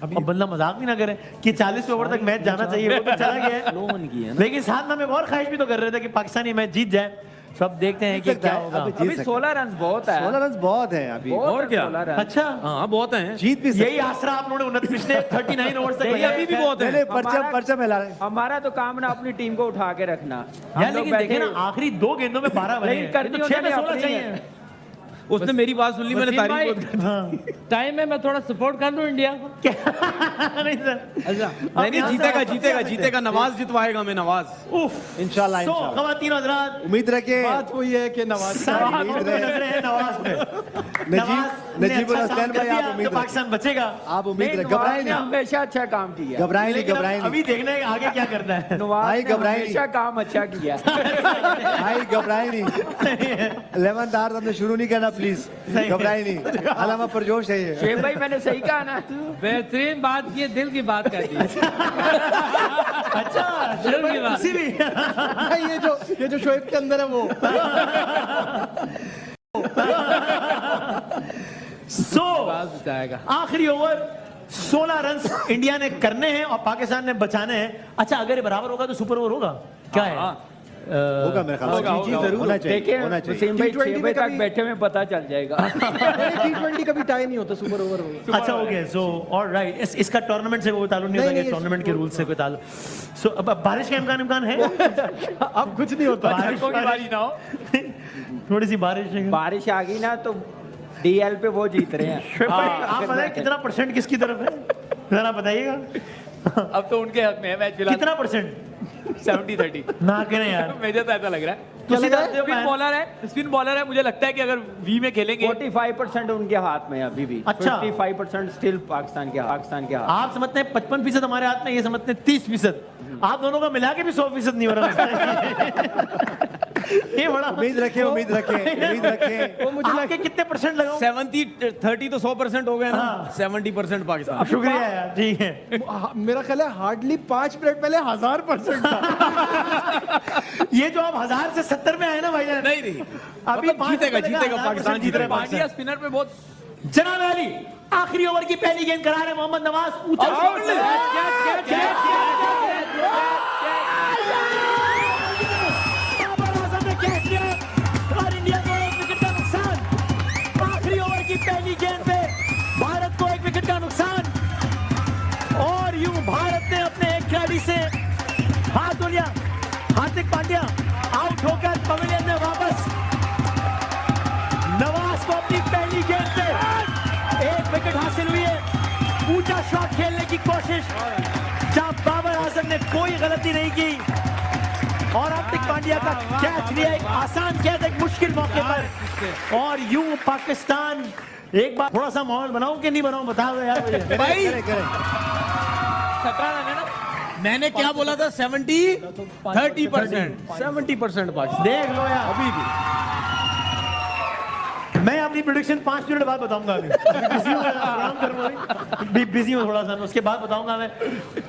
अब बंदा मजाक भी ना करे कि 40वें ओवर तक मैच जाना चाहिए, वो तो चला गया है। लो वन की है ना। लेकिन साथ में हम और ख्वाहिश भी तो कर रहे थे कि पाकिस्तानी मैच जीत जाए। सब देखते हैं कि क्या होगा। अभी 16 रन बहुत है, 16 रन बहुत है अभी। बहुत और है क्या? 16 रन। अच्छा, हाँ, बहुत हैं। जीत भी यही आसरा आप लोगों ने पिछले 39 ओवर तक ये लगाया अभी भी है। बहुत है। पहले परचम परचम हिला रहे हैं। हमारा तो काम ना अपनी टीम को उठा के रखना। हम यार लोग लेकिन देखे बैठे- ना आखिरी 2 गेंदों में 12 बने लेकिन हैं। करनी ये तो 6 में होती 16 अपनी चाहिए। है। उसने मेरी बात सुन ली, मैंने वसीम तारीफ भाई, टाइम में मैं थोड़ा सपोर्ट कर दूं इंडिया को। नहीं सर, अच्छा, नहीं नहीं, जीतेगा नवाज जितवाएगा। मैं नवाज उफ इंशाल्लाह, सो इंशाल्लाह। खवातीन हजरात, उम्मीद रखें बात वही है कि नवाज सारी उम्मीद लोगों की रहे। नजरें हैं नवाज पे। नवाज ने नजीबुल अच्छा हसन काम कर भाई, आप दिया उम्मीद तो पाकिस्तान बचेगा। आप उम्मीद नहीं, रखें, नवाज घबराएं ने नहीं, हमेशा अच्छा काम किया है। घबराएं नहीं, लेकिन घबराएं अभी नहीं, देखना है आगे क्या करना है। नवाज भाई, ने घबराएं हमेशा काम अच्छा किया है। भाई घबराएं नहीं। 11th आवर हमने शुरू नहीं करना, प्लीज घबराएं नहीं। अलामा परजोश है ये। शेख भाई मैंने सही कहा ना। बेहतरीन बात की, दिल की बात कर दी। अच्छा दिल की बात। किसी भी भाई, ये जो शोएब के अंदर है वो। सो बात बताएगा। आखिरी ओवर 16 रन इंडिया ने करने हैं और पाकिस्तान ने बचाने हैं। अच्छा, अगर ये बराबर होगा तो सुपर ओवर होगा क्या है? होगा मेरे ख्याल से। जी, जरूर होना चाहिए, देखिए होना चाहिए। वसीम भाई T20 6 में बजे तक कभी- बैठे में पता चल जाएगा। T20 कभी टाई नहीं होता, सुपर ओवर होगा। अच्छा हो गया। सो ऑलराइट, इसका टूर्नामेंट से कोई ताल्लुक नहीं होता नहीं, कि नहीं, टूर्नामेंट के रूल से कोई ताल्लुक। सो अब बारिश का इम्कान है? अब कुछ नहीं होता। बारिश ना हो, थोड़ी सी बारिश है। बारिश आ गई ना तो डीएल पे वो जीत रहे हैं। आप बताएं कितना परसेंट किसकी तरफ है, जरा बताइएगा। अब तो उनके हक में है मैच फिलहाल। कितना परसेंट? 70-30 ना करें यार। मुझे तो ऐसा लग रहा है। तुसी लग रहा है? दसदे हो भैन। स्पिन बॉलर है, मुझे लगता है कि अगर वी में खेलेंगे 45% उनके हाथ में है अभी भी। अच्छा। 55% स्टिल पाकिस्तान के हाथ। आप समझते हैं 55% हमारे हाथ में, ये समझते हैं 30%। आप दोनों का मिला के भी 100% नहीं हो रहा। ये बड़ा उम्मीद रखें, उम्मीद रखें, उम्मीद रखें। वो मुझे आपके कितने परसेंट लगाऊं? 70-30 तो 100% हो गया ना। 70% पाकिस्तान। शुक्रिया यार, ठीक है। मेरा ख्याल है हार्डली 5 मिनट पहले 1000% था। ये जो आप 1000 से 70 में आए ना भाई, नहीं नहीं, अभी मतलब 5 जीतेगा मिनट जीतेगा लगा, पाकिस्तान 1000% जीतेगा। पांड्या स्पिनर पे बहुत जनाब अली आखिरी ओवर की पहली गेंद करा रहे मोहम्मद नवाज। ऊंचा शॉट। बाबर आजम ने कैच लिया और इंडिया को 1 विकेट का नुकसान। आखिरी ओवर की पहली गेंद पे भारत को 1 विकेट का नुकसान और यूं भारत ने अपने एक खिलाड़ी से हाथ धो लिया। हार्दिक पांड्या आउट होकर पवेलियन में वापस। नवाज को अपनी पहली गेंद पे 1 विकेट हासिल हुई है। ऊंचा शॉट खेलने की कोशिश, जहां बाबर आजम ने कोई गलती नहीं की और हार्दिक पांड्या का कैच लिया, एक आसान कैच एक मुश्किल मौके पर। और यूं पाकिस्तान, एक बार थोड़ा सा माहौल बनाऊं कि नहीं बनाऊं, बता दो यार मुझे। करें, करें। 17 रन है ना। मैंने क्या बोला था 30% 70% पाकिस्तान। देख लो यार, अभी भी मैं अपनी प्रोडिक्शन 5 मिनट बाद बताऊंगा। अभी बिजी हूँ, आराम कर रहा, बिजी हूँ थोड़ा सा, मैं उसके बाद बताऊंगा। मैं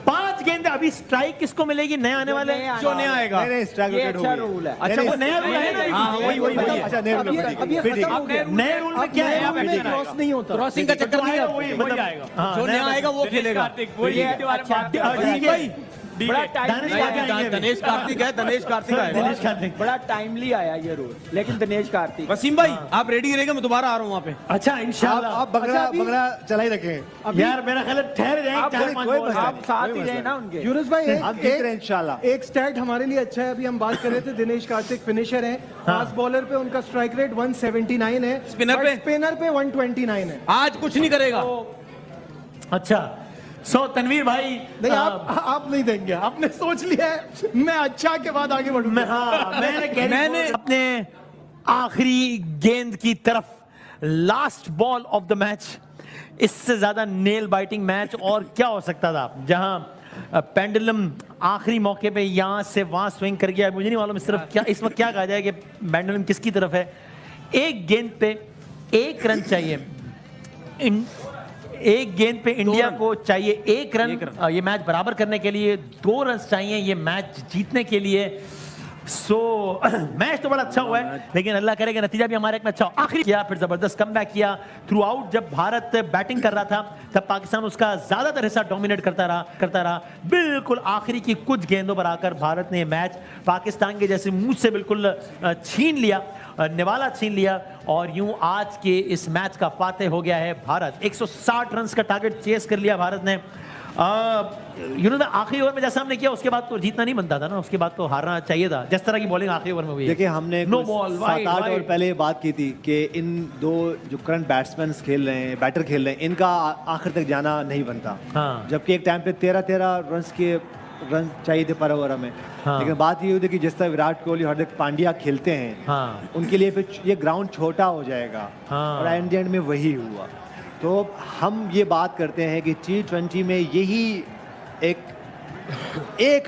5 गेंद अभी स्ट्राइक किसको मिलेगी? नया आने वाले जो नया आएगा। नहीं स्ट्राइक ये विकेट हो अच्छा गई। रूल है। अच्छा, वो नया रूल है ना? हाँ, वही अच्छा नया रूल है, अब ये फिर ठीक खत्म हो है। गया। नए रूल में क्या है? अब में क्रॉस नहीं होता। क्रॉसिंग का चक्कर नहीं है, वही वही आएगा। हाँ, जो नया आएगा वो खेलेगा। बड़ा टाइमली दिनेश कार्तिक है, दिनेश कार्तिक है। बड़ा टाइमली आया ये रूल, लेकिन दिनेश कार्तिक वसीम भाई आप रेडी रहेंगे, मैं दोबारा आ रहा हूँ वहाँ पे। अच्छा, आप इंशाल्लाह। आप बगड़ा चला ही रखें। यार मेरा ख्याल है ठहर जाएंगे, आप 4-5 कोई बॉल। मसला आप साथ ही रहे ना उनके। यूनुस भाई हम जीत रहे हैं इंशाल्लाह। एक स्टैट हमारे लिए अच्छा है। अभी हम बात कर रहे थे दिनेश कार्तिक फिनिशर हैं, फास्ट बॉलर पे उनका स्ट्राइक रेट 179 है, स्पिनर पे? स्पिनर पे 129 है। आज कुछ नहीं करेगा। अच्छा, सो तनवीर भाई, नहीं आप नहीं देंगे, आपने सोच लिया है मैं अच्छा के बाद आगे बढ़ूंगा। मैंने अपने आखिरी गेंद की तरफ, last ball of the match, इससे ज्यादा नेल बाइटिंग मैच और क्या हो सकता था, जहां पेंडुलम आखिरी मौके पे यहां से वहां स्विंग कर गया। मुझे नहीं मालूम इस वक्त क्या कहा जाए कि पेंडुलम किसकी तरफ है। एक गेंद पे 1 रन चाहिए, एक गेंद पे इंडिया को चाहिए 1 रन। ये मैच बराबर करने के लिए 2 रन चाहिए, ये मैच जीतने के लिए। सो मैच तो बड़ा अच्छा हुआ है, लेकिन अल्लाह करेगा नतीजा भी हमारे एक में अच्छा हो। आखिरी किया, फिर जबरदस्त कमबैक किया। थ्रू आउट जब भारत बैटिंग कर रहा था तब पाकिस्तान उसका ज्यादातर हिस्सा डोमिनेट करता रहा। बिल्कुल आखिरी की कुछ गेंदों पर आकर भारत ने मैच पाकिस्तान के जैसे मुंह से बिल्कुल छीन लिया, निवाला छीन लिया, और यूं आज के इस मैच का फातेह हो गया है भारत। 160 रन का टारगेट चेस कर लिया भारत ने। आखिरी ओवर में जैसा हमने किया उसके बाद तो जीतना नहीं बनता था ना, उसके बाद तो हारना चाहिए था, जिस तरह की बॉलिंग आखिरी ओवर में हुई है। देखिए हमने नो बॉल 7-8 ओवर पहले ये बात की थी कि इन दो जो करंट बैट्समैन खेल रहे हैं, बैटर खेल रहे हैं, इनका आखिर तक जाना नहीं बनता। हाँ। जबकि एक टाइम पे 13-13 रन चाहिए थे पर ओवर में। हाँ। लेकिन बात ये हुई थी कि जिस तरह विराट कोहली, हार्दिक पांड्या खेलते हैं, हाँ। उनके लिए फिर ये ग्राउंड छोटा हो जाएगा। हाँ। और एंड में वही हुआ। तो हम ये बात करते हैं कि T20 में यही एक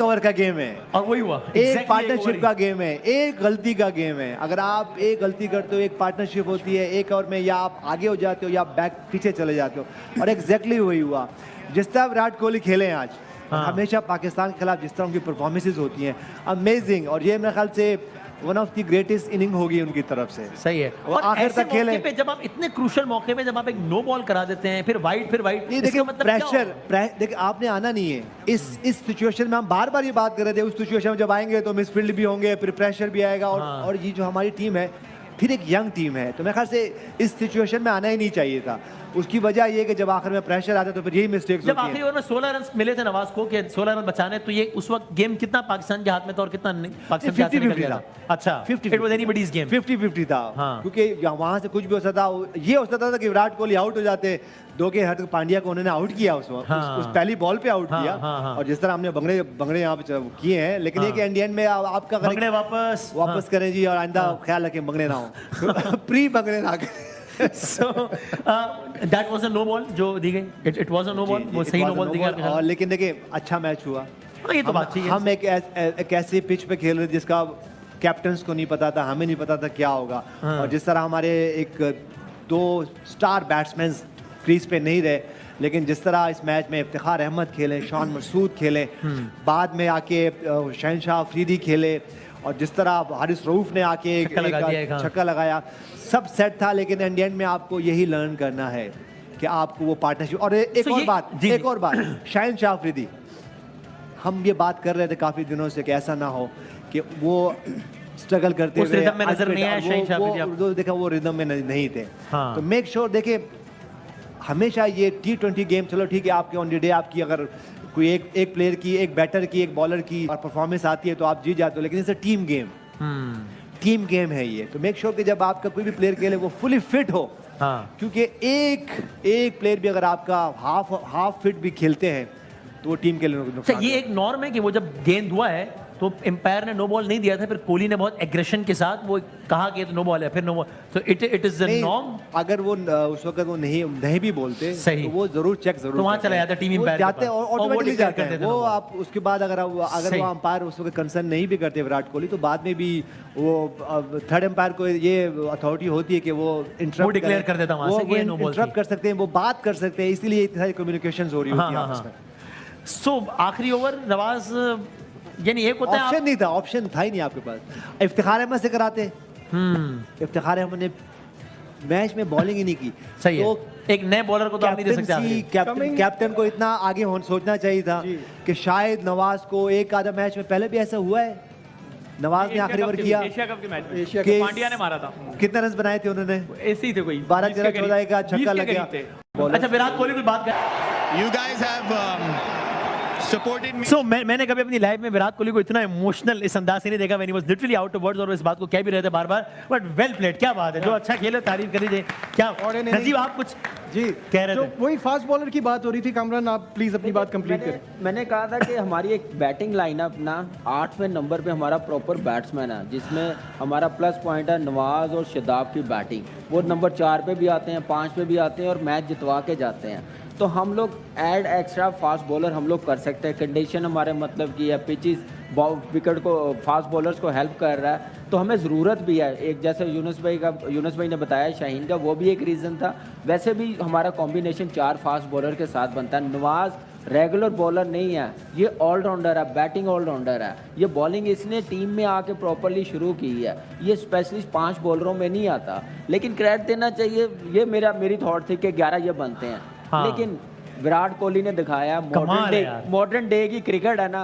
ओवर का गेम है, और वही हुआ। एक Exactly पार्टनरशिप का गेम है, एक गलती का गेम है। अगर आप एक गलती करते हो, एक पार्टनरशिप होती है, एक ओवर में या आप आगे हो जाते हो या आप बैक पीछे चले जाते हो। और एग्जैक्टली वही हुआ। जिस तरह विराट कोहली खेले हैं आज, हाँ। हमेशा पाकिस्तान के खिलाफ जिस तरह उनकी परफॉर्मेंसेज होती हैं, अमेजिंग। और ये मेरे ख्याल से one of the greatest inning होगी उनकी तरफ से। सही है। वो और आखिर ऐसे तक खेले। मौके पे जब आप इतने क्रूशल मौके में जब आप एक नो बॉल करा देते हैं, फिर वाइड ये देखिए प्रेशर, देखिए आपने आना नहीं है इस सिचुएशन में। हम बार बार ये बात कर रहे थे, उस सिचुएशन में जब आएंगे तो मिसफील्ड भी होंगे, फिर प्रेशर भी आएगा। और ये जो हमारी टीम है, फिर एक यंग टीम है, तो मेरे ख्याल से इस सिचुएशन में आना ही नहीं चाहिए था। उसकी वजह ये कि जब आखिर में प्रेशर आता है तो फिर यही मिस्टेक्स जब होती आखिरी हैं। ओवर में 16 रन मिले थे नवाज को कि 16 रन बचाने, तो ये उस वक्त गेम कितना पाकिस्तान के हाथ में था और कितना पाकिस्तान के हाथ से निकल गया था? अच्छा, 50-50 इट वाज एनीबॉडीज गेम। 50-50 था। हाँ। क्योंकि वहां से कुछ भी हो सकता था। ये हो सकता था कि विराट कोहली आउट हो जाते, 2 के हार्दिक पांड्या को उन्होंने आउट किया उस पहली बॉल पे आउट किया। और जिस तरह हमने बंगड़े यहाँ पे किए हैं, लेकिन ये कि एंड में आपका बंगड़े वापस करें जी, और आइंदा ख्याल रखें बंगड़े ना हो। प्री बंगड़े ना करें। So that was a no ball जो दी गई। It was a no ball, वो सही नो बॉल दी गई। और लेकिन देखिए अच्छा मैच हुआ। ये तो बात ठीक है। हम एक ऐसे पिच पे खेल रहे थे जिसका कैप्टन्स को नहीं पता था, हमें नहीं पता था क्या होगा। और जिस तरह हमारे एक 2 स्टार बैट्समैन क्रीज पे नहीं रहे, लेकिन जिस तरह इस मैच में इफ्तिखार अहमद खेले, शान मसूद खेले, बाद में आके शहनशाह अफरीदी खेले, और जिस तरह हारिस रऊफ ने आके एक छक्का लगाया, सब सेट था। लेकिन एंड में आपको यही लर्न करना है कि आपको वो पार्टनरशिप। और एक और बात शहनशाह अफरीदी, हम ये बात कर रहे थे काफी दिनों से कि ऐसा ना हो कि वो स्ट्रगल करते हुए रिदम में नजर नहीं आया शहनशाह अफरीदी। देखा वो रिदम में नहीं थे। हाँ। तो मेक श्योर देखिए हमेशा ये T20 गेम, चलो ठीक है आपके ऑन द डे आपकी अगर कोई एक प्लेयर की, एक बैटर की, एक बॉलर की और परफॉर्मेंस आती है तो आप जीत जाते हो, लेकिन इसे टीम गेम है ये। तो मेक श्योर कि जब आपका कोई भी प्लेयर खेले वो फुली फिट हो। हाँ। क्योंकि एक प्लेयर भी अगर आपका हाफ फिट भी खेलते हैं तो वो टीम के लिए अच्छा, ये एक नॉर्म है कि वो जब गेंद हुआ है तो एम्पायर ने नो बॉल नहीं दिया था, फिर कोहली ने बहुत एग्रेशन के साथ वो कहा कि ये तो नो बॉल है, फिर नो बॉल, तो इट इज द नॉर्म। अगर वो उस वक्त वो नहीं भी बोलते सही, तो वो जरूर चेक जरूर तो वहाँ चला जाता टीम एम्पायर जाते और ऑटोमेटिकली जाते हैं वो। वो आप उसके बाद अगर वो अंपायर उस वक्त कंसर्न नहीं भी करते विराट कोहली, तो बाद में भी वो थर्ड एम्पायर को ये अथॉरिटी होती है कि वो इंटरप्ट डिक्लेयर कर देता वहाँ से कि ये नो बॉल इंटरप्ट कर सकते हैं, वो बात कर सकते हैं, इसीलिए इतनी सारी कम्युनिकेशंस हो रही होती है आपस में। सो आखिरी ओवर नवाज, यानी एक होता है ऑप्शन नहीं था, ऑप्शन था ही नहीं आपके पास। इफ्तिखार अहमद से कराते, इफ्तिखार अहमद ने मैच में बॉलिंग ही नहीं की। सही है, तो एक नए बॉलर को तो आप नहीं दे सकते। कैप्टन को इतना आगे सोचना चाहिए था कि शायद नवाज को एक आधा मैच में पहले भी ऐसा हुआ है, नवाज ने आखिरी ओवर किया एशिया कप के मैच में एशिया कप पांड्या ने मारा था। कितने रन बनाए थे उन्होंने? ऐसे ही थे कोई 12 13 14 का छक्का लग गया। अच्छा विराट कोहली की बात कर, You guys have supported me. सो मैंने कभी अपनी लाइफ में विराट कोहली को इतना इमोशनल इस अंदाज से नहीं देखा, when he was literally out of words, और इस बात को कह भी रहे थे बार बार, बट वेल प्लेड, क्या बात है, जो अच्छा खेले तारीफ करी दे। क्या नजीब आप कुछ जी कह रहे थे? वही फास्ट बॉलर की बात हो रही थी। कामरान आप प्लीज अपनी बात कंप्लीट करें। मैंने कहा था कि हमारी एक बैटिंग लाइनअप ना 8वें नंबर पे हमारा प्रॉपर बैट्समैन है, जिसमें हमारा प्लस पॉइंट है नवाज और शादाब की बैटिंग। वो नंबर 4 पे भी आते हैं, 5 पे भी आते हैं और मैच जितवा के जाते हैं। तो हम लोग ऐड एक्स्ट्रा फास्ट बॉलर हम लोग कर सकते हैं। कंडीशन हमारे मतलब की है, पिचेस विकेट को फास्ट बॉलर्स को हेल्प कर रहा है, तो हमें ज़रूरत भी है। एक जैसे यूनुस भाई ने बताया शाहीन का, वो भी एक रीज़न था। वैसे भी हमारा कॉम्बिनेशन 4 फास्ट बॉलर के साथ बनता है। नवाज रेगुलर बॉलर नहीं है, ये ऑलराउंडर है, बैटिंग ऑलराउंडर है। ये बॉलिंग इसने टीम में आके प्रॉपरली शुरू की है, ये स्पेशलिस्ट 5 बॉलरों में नहीं आता। लेकिन क्रेडिट देना चाहिए, ये मेरी थॉट थी कि 11 ये बनते हैं। हाँ। लेकिन विराट कोहली ने दिखाया मॉडर्न डे की क्रिकेट है ना,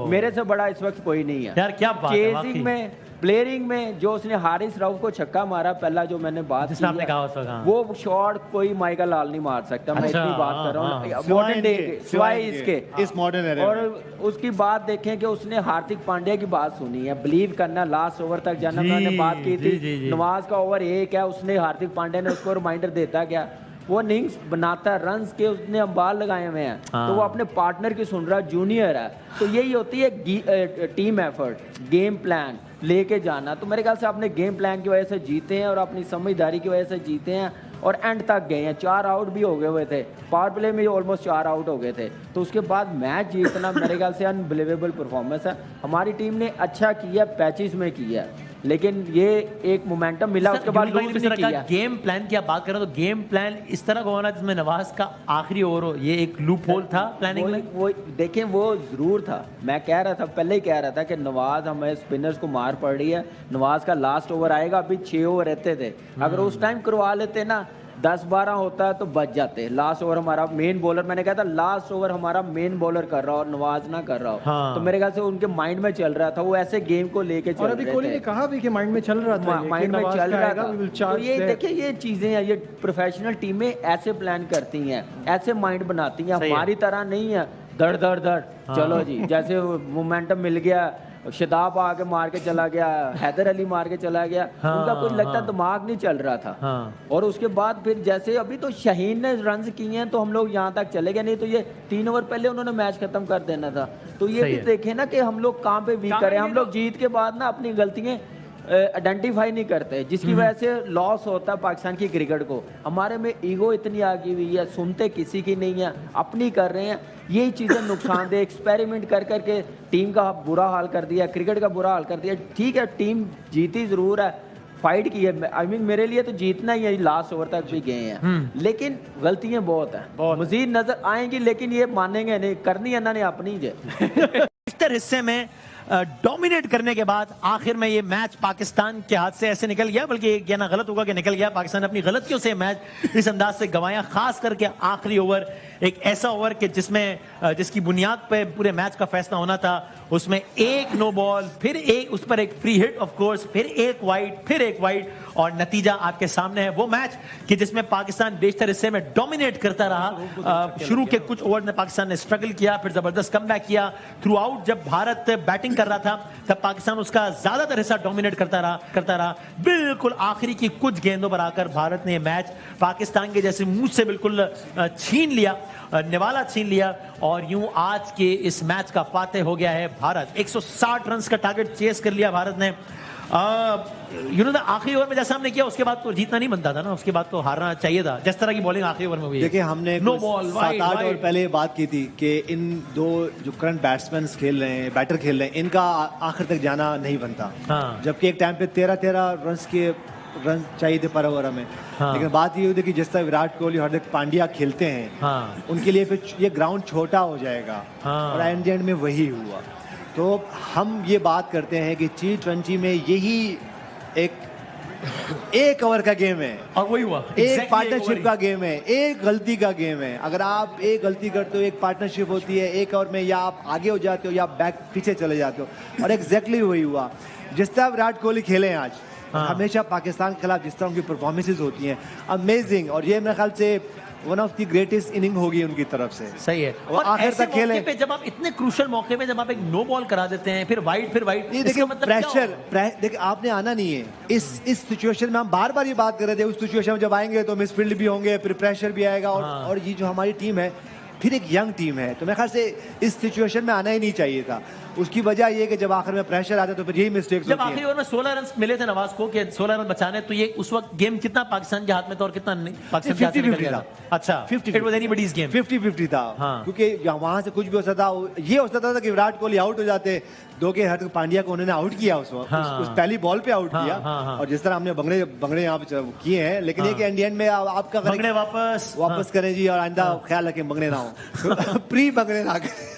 मेरे से बड़ा इस वक्त कोई नहीं है यार। क्या बात है, चेजिंग में, प्लेयरिंग में, जो उसने हारिस राउफ को छक्का मारा पहला, जो मैंने बात की आपने कहा वो शॉट कोई माइकल लाल नहीं मार सकता। मैं इतनी बात कर रहा हूँ मॉडर्न डे के, सिवाय इसके इस मॉडर्न एरा। और उसकी बात देखें कि उसने हार्दिक पांड्या की बात सुनी है, बिलीव करना, लास्ट ओवर तक जाना। मैंने बात की थी नवाज का ओवर 1 है, उसने हार्दिक पांड्या ने उसको रिमाइंडर देता क्या, वो इनिंग्स बनाता, रन्स के उसने अंबार लगाए हुए हैं। तो वो अपने पार्टनर की सुन रहा, जूनियर है। तो यही होती है टीम एफर्ट, गेम प्लान लेके जाना। तो मेरे ख्याल से अपने गेम प्लान की वजह से जीते हैं और अपनी समझदारी की वजह से जीते हैं और एंड तक गए हैं। 4 आउट भी हो गए हुए थे, पावर प्ले में ऑलमोस्ट 4 आउट हो गए थे। तो उसके बाद मैच जीतना मेरे ख्याल से अनबिलीवेबल परफॉर्मेंस है। हमारी टीम ने अच्छा किया, पैचेस में किया, लेकिन ये एक मोमेंटम मिला, उसके बाद लूज नहीं किया। गेम प्लान की आप बात करें तो गेम प्लान इस तरह का होना जिसमें नवाज का आखिरी ओवर हो, ये एक लूप होल था प्लानिंग में। वो देखें, वो जरूर था। मैं कह रहा था, पहले ही कह रहा था कि नवाज, हमें स्पिनर्स को मार पड़ रही है, नवाज का लास्ट ओवर आएगा। अभी 6 ओवर रहते थे, अगर उस टाइम करवा लेते ना, 10-12 होता है तो बच जाते। लास्ट ओवर हमारा मेन बॉलर, मैंने कहा था लास्ट ओवर हमारा मेन बॉलर कर रहा हो और नवाज ना कर रहा हो। हाँ। तो मेरे ख्याल से उनके माइंड में चल रहा था, वो ऐसे गेम को लेके चल रहे थे। और अभी कोहली ने कहा भी कि माइंड में चल रहा था, माइंड में चल रहा था। तो ये देखिए, ये चीजें हैं, ये प्रोफेशनल टीमें ऐसे प्लान करती हैं, ऐसे माइंड बनाती हैं। हमारी तरह नहीं है धड़ धड़ धड़, चलो जी, जैसे मोमेंटम मिल गया, शादाब आके मार के चला गया, हैदर अली मार के चला गया। उनका कुछ लगता दिमाग नहीं चल रहा था। और उसके बाद फिर जैसे अभी तो शाहीन ने रन किए हैं तो हम लोग यहाँ तक चले गए, नहीं तो ये 3 ओवर पहले उन्होंने मैच खत्म कर देना था। तो ये भी देखें ना कि हम लोग कहाँ पे वीक करें। हम लोग जीत के बाद ना अपनी गलतियाँ आइडेंटिफाई नहीं करते, जिसकी वजह से लॉस होता है पाकिस्तान की क्रिकेट को। हमारे में ईगो इतनी आ गई हुई है, सुनते किसी की नहीं है, अपनी कर रहे हैं। यही चीज़ें नुकसानदेह, एक्सपेरिमेंट कर करके टीम का बुरा हाल कर दिया, क्रिकेट का बुरा हाल कर दिया। ठीक है, टीम जीती ज़रूर है, फाइट की है। आई मीन मेरे लिए तो जीतना ही है, लास्ट ओवर तक भी गए हैं, लेकिन गलतियां बहुत हैं, मजीद नजर आएंगी, लेकिन ये मानेंगे नहीं, करनी है ना ने अपनी जे। हिस्से में डोमिनेट करने के बाद आखिर में ये मैच पाकिस्तान के हाथ से ऐसे निकल गया, बल्कि ये कहना गलत होगा कि निकल गया। पाकिस्तान ने अपनी गलतियों से मैच इस अंदाज से गंवाया, खास करके आखिरी ओवर, एक ऐसा ओवर कि जिसकी बुनियाद पे पूरे मैच का फैसला होना था। उसमें एक नो बॉल, फिर एक उस पर एक फ्री हिट ऑफ कोर्स, फिर एक वाइड, फिर एक वाइड, और नतीजा आपके सामने है। वो मैच कि जिसमें पाकिस्तान बेशतर हिस्से में डोमिनेट करता रहा। शुरू के कुछ ओवर में पाकिस्तान ने स्ट्रगल किया, फिर जबरदस्त कमबैक किया। थ्रू आउट जब भारत बैटिंग बैटिंग कर रहा था तब पाकिस्तान उसका ज्यादातर हिस्सा डोमिनेट करता रहा। बिल्कुल आखिरी की कुछ गेंदों पर आकर भारत ने मैच पाकिस्तान के जैसे मुंह से बिल्कुल छीन लिया, निवाला छीन लिया और यूं आज के इस मैच का फातेह हो गया है भारत। 160 रन का टारगेट चेस कर लिया भारत ने। आखिरी ओवर में जैसा हमने किया उसके बाद तो जीतना नहीं बनता था ना, उसके बाद तो हारना चाहिए था। जिस तरह की बॉलिंग आखिरी ओवर में हुई है, देखिए हमने नो बॉल 7-8 ओवर पहले बात की थी कि इन दो जो करंट बैट्समैन खेल रहे हैं, बैटर खेल रहे हैं, इनका आखिर तक जाना नहीं बनता। हाँ। जबकि एक टाइम पे 13-13 रन चाहिए थे पर ओवर में। हाँ। लेकिन बात ये होती है कि जिस तरह विराट कोहली और हार्दिक पांड्या खेलते हैं, हाँ। उनके लिए फिर ये ग्राउंड छोटा हो जाएगा। हाँ। और एंड में वही हुआ। तो हम ये बात करते हैं कि T20 में यही एक ओवर का गेम है और वही हुआ। एक Exactly पार्टनरशिप का गेम है, एक गलती का गेम है। अगर आप एक गलती करते हो, एक पार्टनरशिप होती है, एक ओवर में या आप आगे हो जाते हो या बैक पीछे चले जाते हो। और एग्जैक्टली वही हुआ। जिस तरह विराट कोहली खेले हैं आज, हमेशा पाकिस्तान के खिलाफ जिस तरह उनकी परफॉर्मेंसेज होती हैं, अमेजिंग। और ये मेरे ख्याल से one of the greatest inning होगी उनकी तरफ से। सही है। और आखिर ऐसे तक खेले मौके पे जब आप इतने क्रूशियल मौके पे जब आप एक नो बॉल करा देते हैं, फिर वाइड ये देखिए देखिए आपने आना नहीं है इस सिचुएशन में। हम बार बार ये बात कर रहे थे, उस सिचुएशन में जब आएंगे तो मिसफील्ड भी होंगे, फिर प्रेशर भी आएगा। और ये जो हमारी टीम है फिर एक यंग टीम है, तो मेरे ख्याल से इस सिचुएशन में आना ही नहीं चाहिए था। उसकी वजह ये कि जब आखिर में प्रेशर आता है तो फिर यही मिस्टेक्स जब आखिरी ओवर में 16 रन मिले थे नवाज को कि 16 रन बचाने, तो ये उस वक्त गेम कितना पाकिस्तान के हाथ में था और कितना पाकिस्तान के हाथ से निकल गया था? अच्छा, 50 इट वाज एनीबॉडीज गेम। 50-50 था। हाँ। क्योंकि वहां से कुछ भी हो सकता था। ये हो सकता था कि विराट कोहली आउट हो जाते, दो के हार्दिक पांड्या को उन्होंने आउट किया उस वक्त। हाँ। उस पहली बॉल पे आउट हाँ, किया। हाँ। और जिस तरह हमने बंगड़े यहाँ पे किए हैं, लेकिन ये कि एंड में आपका बंगड़े वापस करें जी, और आइंदा ख्याल रखें बंगड़े ना हो। प्री बंगड़े ना करें।